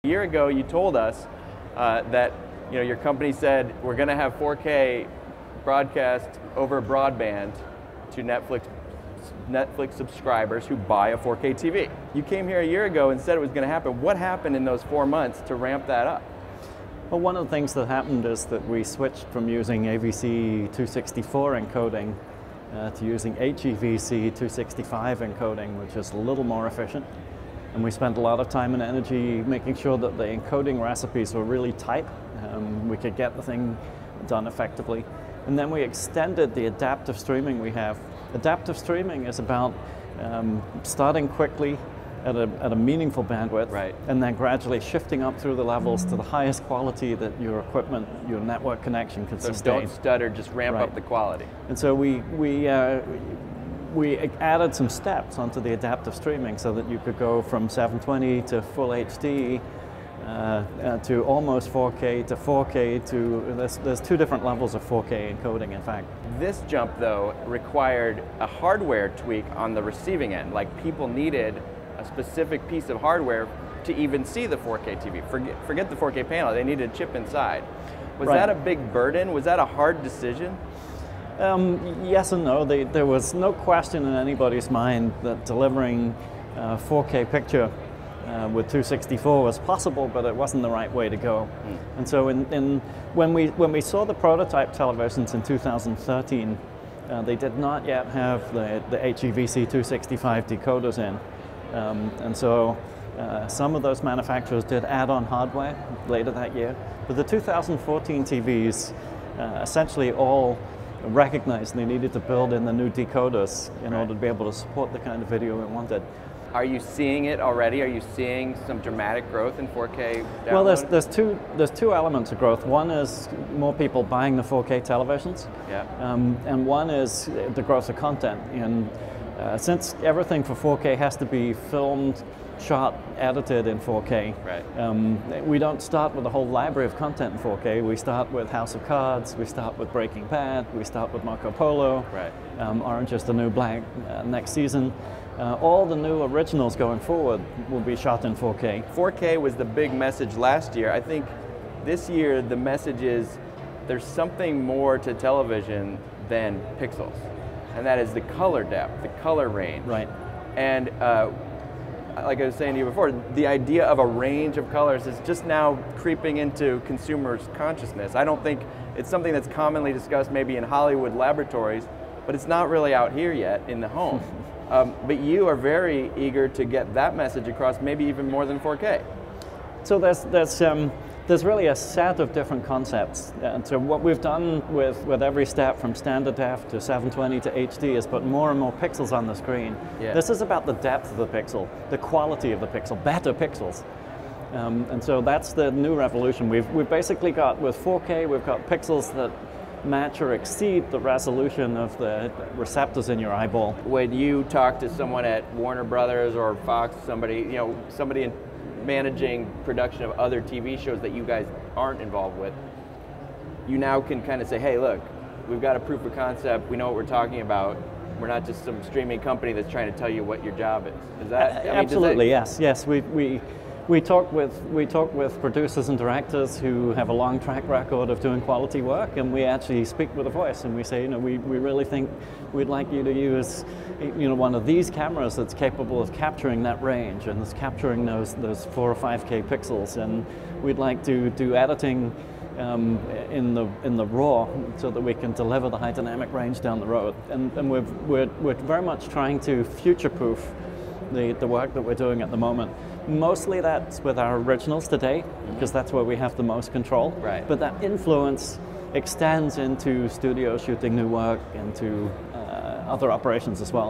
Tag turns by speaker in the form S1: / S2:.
S1: A year ago, you told us that your company said we're going to have 4K broadcast over broadband to Netflix subscribers who buy a 4K TV. You came here a year ago and said it was going to happen. What happened in those 4 months to ramp that up?
S2: Well, one of the things that happened is that we switched from using AVC 264 encoding to using HEVC 265 encoding, which is a little more efficient. And we spent a lot of time and energy making sure that the encoding recipes were really tight. We could get the thing done effectively. And then we extended the adaptive streaming we have. Adaptive streaming is about starting quickly at a meaningful bandwidth,
S1: right,
S2: and then gradually shifting up through the levels to the highest quality that your equipment, your network connection can sustain.
S1: So don't stutter, just ramp up the quality.
S2: And so we added some steps onto the adaptive streaming so that you could go from 720 to full HD to almost 4K to 4K to, there's 2 different levels of 4K encoding, in fact. This
S1: jump, though, required a hardware tweak on the receiving end. Like, people needed a specific piece of hardware to even see the 4K TV. Forget the 4K panel, they needed a chip inside. Was that a big burden? Was that a hard decision?
S2: Yes and no. There was no question in anybody's mind that delivering 4K picture with 264 was possible, but it wasn't the right way to go. And so when we saw the prototype televisions in 2013, they did not yet have the HEVC 265 decoders in. And so some of those manufacturers did add-on hardware later that year. But the 2014 TVs essentially all recognized they needed to build in the new decoders in order to be able to support the kind of video we wanted.
S1: Are you seeing it already? Are you seeing some dramatic growth in 4K download?
S2: Well, there's two elements of growth. One is more people buying the 4K televisions, and one is the growth of content. And since everything for 4K has to be filmed, shot, edited in 4K, we don't start with a whole library of content in 4K. We start with House of Cards, we start with Breaking Bad, we start with Marco Polo, Orange is the New Black next season. All the new originals going forward will be shot in 4K.
S1: 4K was the big message last year. I think this year the message is there's something more to television than pixels, and that is the color depth, the color range.
S2: Right.
S1: And like I was saying to you before, the idea of a range of colors is just now creeping into consumers' consciousness. I don't think it's something that's commonly discussed maybe in Hollywood laboratories, but it's not really out here yet in the home. But you are very eager to get that message across, maybe even more than 4K.
S2: So there's really a set of different concepts. And so what we've done with every step from standard def to 720 to HD is put more and more pixels on the screen. This is about the depth of the pixel, the quality of the pixel, better pixels. And so that's the new revolution. We've basically got, with 4K, we've got pixels that match or exceed the resolution of the receptors in your eyeball.
S1: When you talk to someone at Warner Brothers or Fox, somebody in managing production of other TV shows that you guys aren't involved with, you now can kind of say, hey, look, we've got a proof of concept, we know what we're talking about, we're not just some streaming company that's trying to tell you what your job is. Is that?
S2: Absolutely, yes. We talk with producers and directors who have a long track record of doing quality work, and we actually speak with a voice and we say, we really think we'd like you to use one of these cameras that's capable of capturing that range and that's capturing those 4 or 5K pixels, and we'd like to do editing in the raw so that we can deliver the high dynamic range down the road. And we're very much trying to future-proof the work that we're doing at the moment. Mostly that's with our originals today, because that's where we have the most control. But that influence extends into studio shooting new work, into other operations as well.